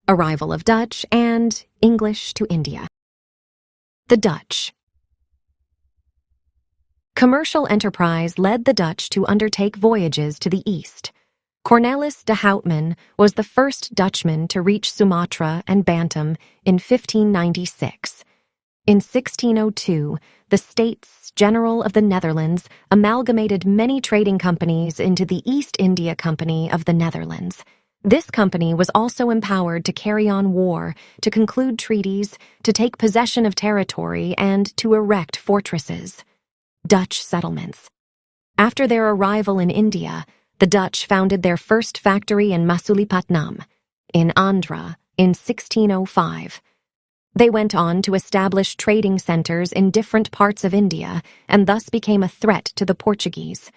Arrival of Dutch and English to India. The Dutch. Commercial enterprise led the Dutch to undertake voyages to the east. Cornelis de Houtman was the first Dutchman to reach Sumatra and Bantam in 1596. In 1602, the States General of the Netherlands amalgamated many trading companies into the East India Company of the Netherlands. This company was also empowered to carry on war, to conclude treaties, to take possession of territory, and to erect fortresses. Dutch settlements. After their arrival in India, the Dutch founded their first factory in Masulipatam, in Andhra, in 1605. They went on to establish trading centers in different parts of India and thus became a threat to the Portuguese.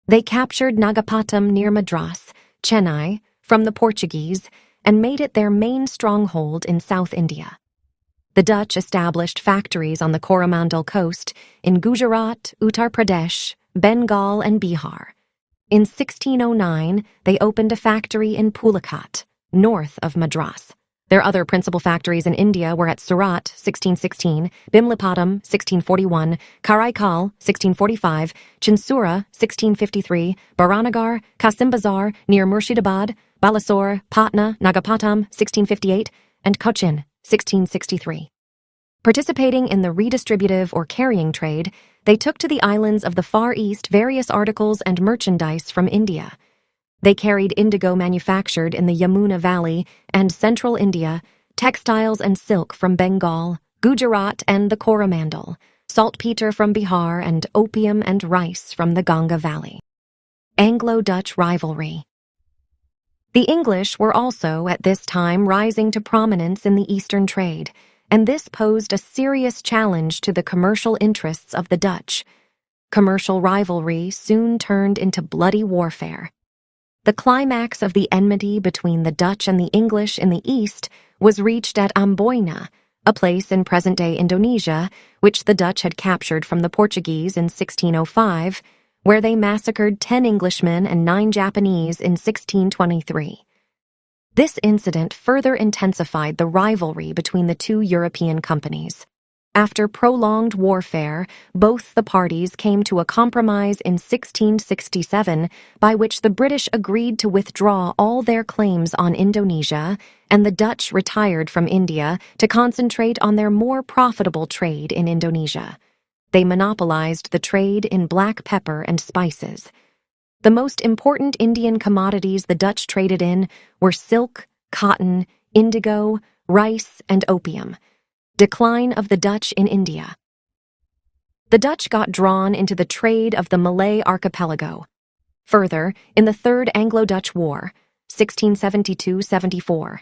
They captured Nagapattam near Madras, Chennai, from the Portuguese and made it their main stronghold in South India. The Dutch established factories on the Coromandel coast in Gujarat, Uttar Pradesh, Bengal, and Bihar. In 1609, they opened a factory in Pulakat, north of Madras. Their other principal factories in India were at Surat, 1616, Bimlipatam, 1641, Karaikal, 1645, Chinsura, 1653, Baranagar, Kasim Bazar, near Murshidabad, Balasore, Patna, Nagapattam, 1658, and Cochin, 1663. Participating in the redistributive or carrying trade, they took to the islands of the Far East various articles and merchandise from India. They carried indigo manufactured in the Yamuna Valley and central India, textiles and silk from Bengal, Gujarat, and the Coromandel, saltpeter from Bihar, and opium and rice from the Ganga Valley. Anglo-Dutch rivalry. The English were also, at this time, rising to prominence in the Eastern trade, and this posed a serious challenge to the commercial interests of the Dutch. Commercial rivalry soon turned into bloody warfare. The climax of the enmity between the Dutch and the English in the East was reached at Amboina, a place in present-day Indonesia, which the Dutch had captured from the Portuguese in 1605, where they massacred 10 Englishmen and 9 Japanese in 1623. This incident further intensified the rivalry between the two European companies. After prolonged warfare, both the parties came to a compromise in 1667 by which the British agreed to withdraw all their claims on Indonesia, and the Dutch retired from India to concentrate on their more profitable trade in Indonesia. They monopolized the trade in black pepper and spices. The most important Indian commodities the Dutch traded in were silk, cotton, indigo, rice, and opium. Decline of the Dutch in India. The Dutch got drawn into the trade of the Malay archipelago. Further, in the Third Anglo-Dutch War, 1672-74,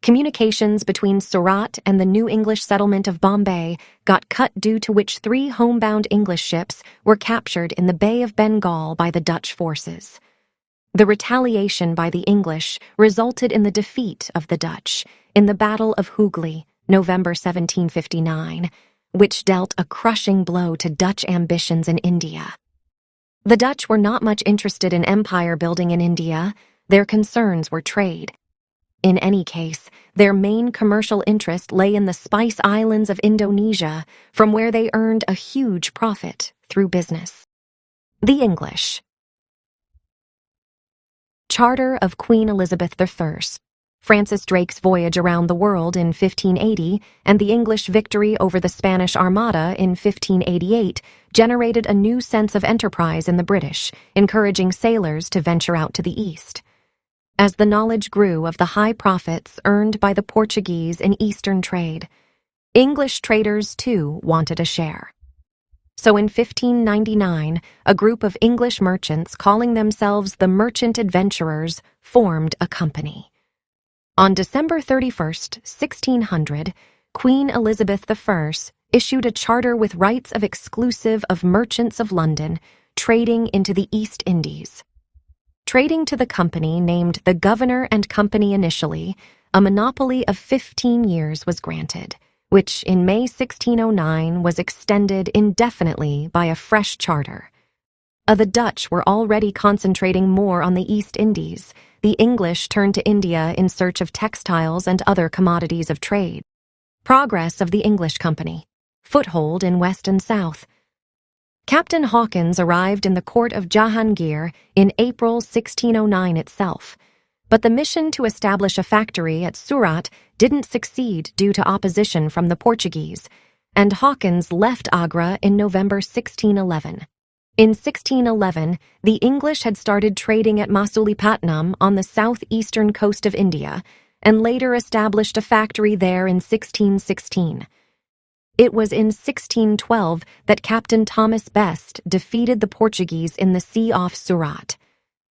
communications between Surat and the new English settlement of Bombay got cut, due to which 3 homebound English ships were captured in the Bay of Bengal by the Dutch forces. The retaliation by the English resulted in the defeat of the Dutch in the Battle of Hooghly, November 1759, which dealt a crushing blow to Dutch ambitions in India. The Dutch were not much interested in empire building in India. Their concerns were trade. In any case, their main commercial interest lay in the Spice Islands of Indonesia, from where they earned a huge profit through business. The English. Charter of Queen Elizabeth I. Francis Drake's voyage around the world in 1580 and the English victory over the Spanish Armada in 1588 generated a new sense of enterprise in the British, encouraging sailors to venture out to the east. As the knowledge grew of the high profits earned by the Portuguese in Eastern trade, English traders too wanted a share. So in 1599, a group of English merchants calling themselves the Merchant Adventurers formed a company. On December 31st, 1600, Queen Elizabeth I issued a charter with rights of exclusive of merchants of London trading into the East Indies. Trading to the company named the Governor and Company initially, a monopoly of 15 years was granted, which in May 1609 was extended indefinitely by a fresh charter. The Dutch were already concentrating more on the East Indies. the English turned to India in search of textiles and other commodities of trade. Progress of the English Company. Foothold in West and South. Captain Hawkins arrived in the court of Jahangir in April 1609 itself, but the mission to establish a factory at Surat didn't succeed due to opposition from the Portuguese, and Hawkins left Agra in November 1611. In 1611, the English had started trading at Masulipatam on the southeastern coast of India, and later established a factory there in 1616. It was in 1612 that Captain Thomas Best defeated the Portuguese in the sea off Surat.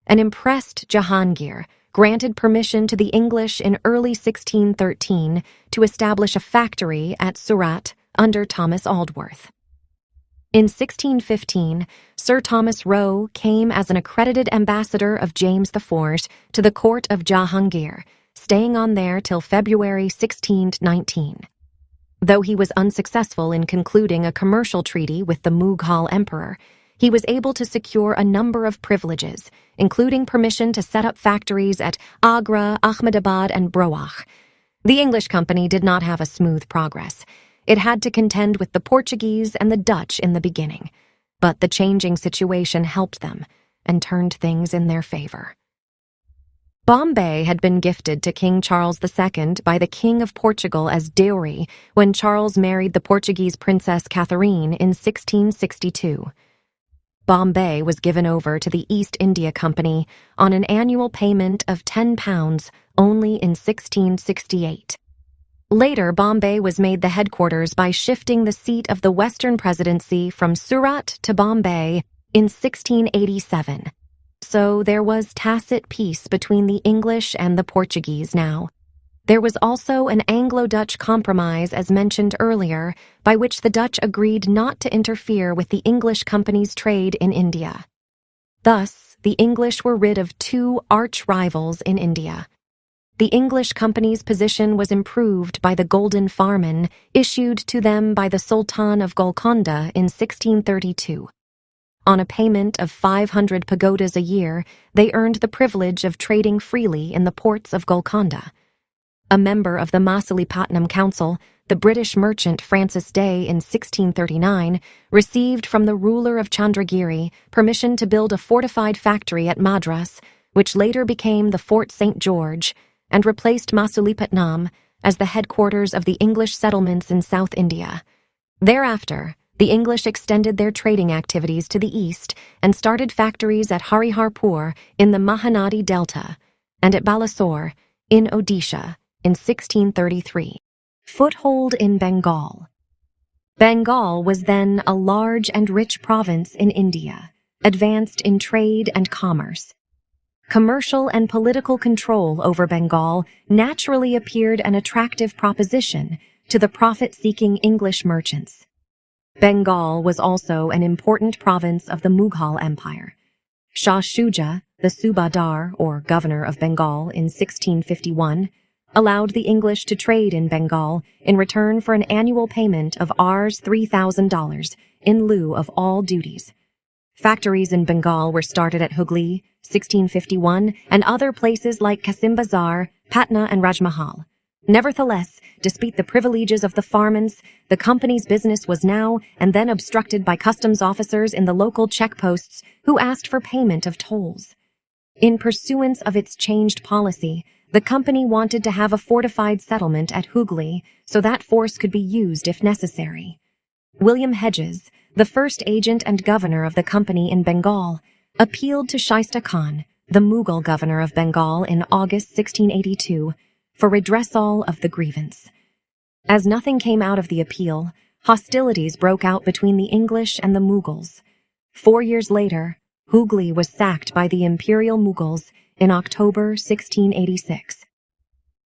An impressed Jahangir granted permission to the English in early 1613 to establish a factory at Surat under Thomas Aldworth. In 1615, Sir Thomas Roe came as an accredited ambassador of James IV to the court of Jahangir, staying on there till February 1619. Though he was unsuccessful in concluding a commercial treaty with the Mughal emperor, he was able to secure a number of privileges, including permission to set up factories at Agra, Ahmedabad, and Broach. The English company did not have a smooth progress. It had to contend with the Portuguese and the Dutch in the beginning, but the changing situation helped them and turned things in their favor. Bombay had been gifted to King Charles II by the King of Portugal as dowry when Charles married the Portuguese Princess Catherine in 1662. Bombay was given over to the East India Company on an annual payment of £10 only in 1668. Later, Bombay was made the headquarters by shifting the seat of the Western Presidency from Surat to Bombay in 1687. So there was tacit peace between the English and the Portuguese now. There was also an Anglo-Dutch compromise, as mentioned earlier, by which the Dutch agreed not to interfere with the English company's trade in India. Thus, the English were rid of two arch-rivals in India. The English company's position was improved by the Golden Farman issued to them by the Sultan of Golconda in 1632. On a payment of 500 pagodas a year, they earned the privilege of trading freely in the ports of Golconda. A member of the Masulipatam Council, the British merchant Francis Day in 1639, received from the ruler of Chandragiri permission to build a fortified factory at Madras, which later became the Fort St. George, and replaced Masulipatam as the headquarters of the English settlements in South India. Thereafter, the English extended their trading activities to the east and started factories at Hariharpur in the Mahanadi Delta and at Balasore in Odisha in 1633. Foothold in Bengal. Bengal was then a large and rich province in India, advanced in trade and commerce. Commercial and political control over Bengal naturally appeared an attractive proposition to the profit-seeking English merchants. Bengal was also an important province of the Mughal Empire. Shah Shuja, the Subadar, or governor of Bengal in 1651, allowed the English to trade in Bengal in return for an annual payment of Rs. $3,000 in lieu of all duties. Factories in Bengal were started at Hooghly, 1651, and other places like Kasim Bazar, Patna, and Rajmahal. Nevertheless, despite the privileges of the Farmans, the company's business was now and then obstructed by customs officers in the local checkposts who asked for payment of tolls. In pursuance of its changed policy, the company wanted to have a fortified settlement at Hooghly so that force could be used if necessary. William Hedges, the first agent and governor of the company in Bengal, appealed to Shaista Khan, the Mughal governor of Bengal in August 1682, for redressal of the grievance. As nothing came out of the appeal, hostilities broke out between the English and the Mughals. 4 years later, Hooghly was sacked by the Imperial Mughals in October 1686.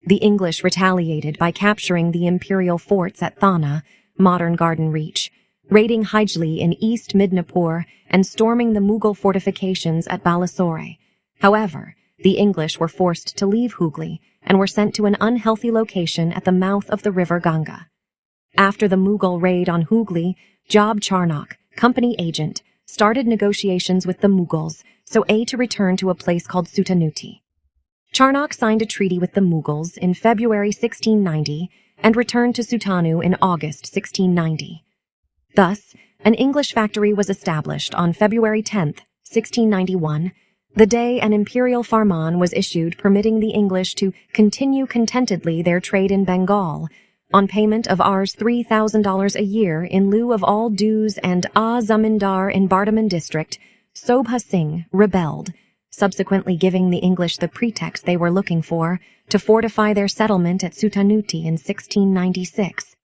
The English retaliated by capturing the imperial forts at Thana, modern Garden Reach, raiding Hijli in East Midnapur, and storming the Mughal fortifications at Balasore. However, the English were forced to leave Hooghly and were sent to an unhealthy location at the mouth of the river Ganga. After the Mughal raid on Hooghly, Job Charnock, company agent, started negotiations with the Mughals so to return to a place called Sutanuti. Charnock signed a treaty with the Mughals in February 1690 and returned to Suttanu in August 1690. Thus, an English factory was established on February 10, 1691, the day an imperial farman was issued permitting the English to continue contentedly their trade in Bengal, on payment of Rs. $3,000 a year in lieu of all dues, and Zamindar in Bardhaman district, Sobha Singh, rebelled, subsequently giving the English the pretext they were looking for to fortify their settlement at Sutanuti in 1696.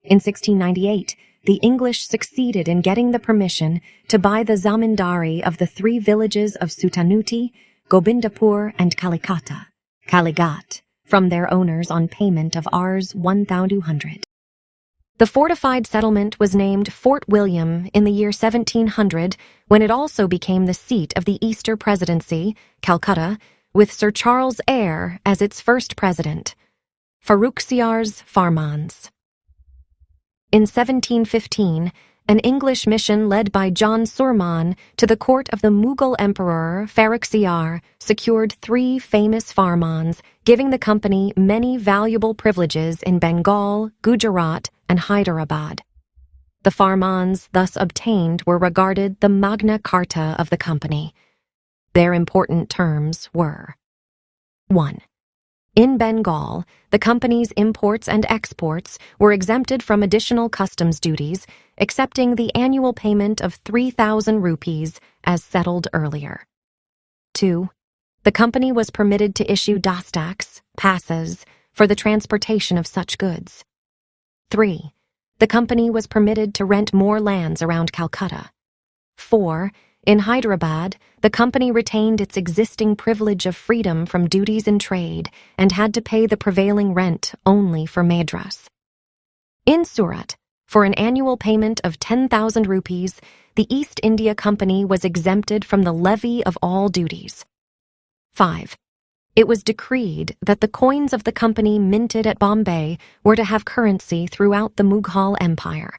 In 1698, the English succeeded in getting the permission to buy the zamindari of the three villages of Sutanuti, Gobindapur, and Kaligat, from their owners on payment of Rs. 1,200. The fortified settlement was named Fort William in the year 1700, when it also became the seat of the Easter Presidency, Calcutta, with Sir Charles Eyre as its first president. Farrukhsiyar's Farmans. In 1715, an English mission led by John Surman to the court of the Mughal Emperor Farrukhsiyar secured 3 famous farmans, giving the company many valuable privileges in Bengal, Gujarat, and Hyderabad. The farmans thus obtained were regarded the Magna Carta of the company. Their important terms were: 1. In Bengal, the company's imports and exports were exempted from additional customs duties, excepting the annual payment of 3,000 rupees as settled earlier. 2. The company was permitted to issue dastaks, passes, for the transportation of such goods. 3. The company was permitted to rent more lands around Calcutta. 4. In Hyderabad, the company retained its existing privilege of freedom from duties in trade and had to pay the prevailing rent only for Madras. In Surat, for an annual payment of 10,000 rupees, the East India Company was exempted from the levy of all duties. 5. It was decreed that the coins of the company minted at Bombay were to have currency throughout the Mughal Empire.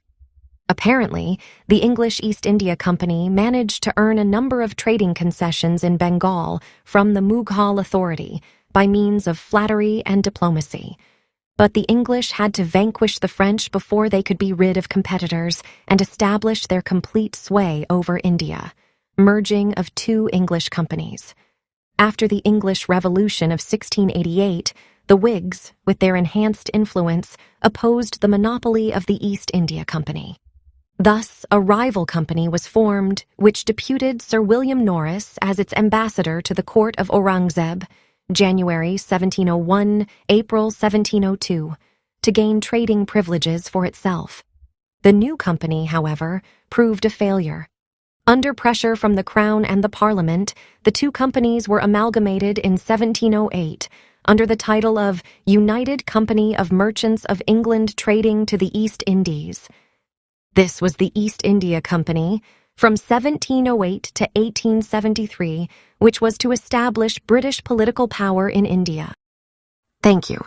Apparently, the English East India Company managed to earn a number of trading concessions in Bengal from the Mughal authority by means of flattery and diplomacy. But the English had to vanquish the French before they could be rid of competitors and establish their complete sway over India, merging of 2 English companies. After the English Revolution of 1688, the Whigs, with their enhanced influence, opposed the monopoly of the East India Company. Thus, a rival company was formed, which deputed Sir William Norris as its ambassador to the court of Aurangzeb, January 1701, April 1702, to gain trading privileges for itself. The new company, however, proved a failure. Under pressure from the Crown and the Parliament, the 2 companies were amalgamated in 1708 under the title of United Company of Merchants of England Trading to the East Indies. This was the East India Company from 1708 to 1873, which was to establish British political power in India. Thank you.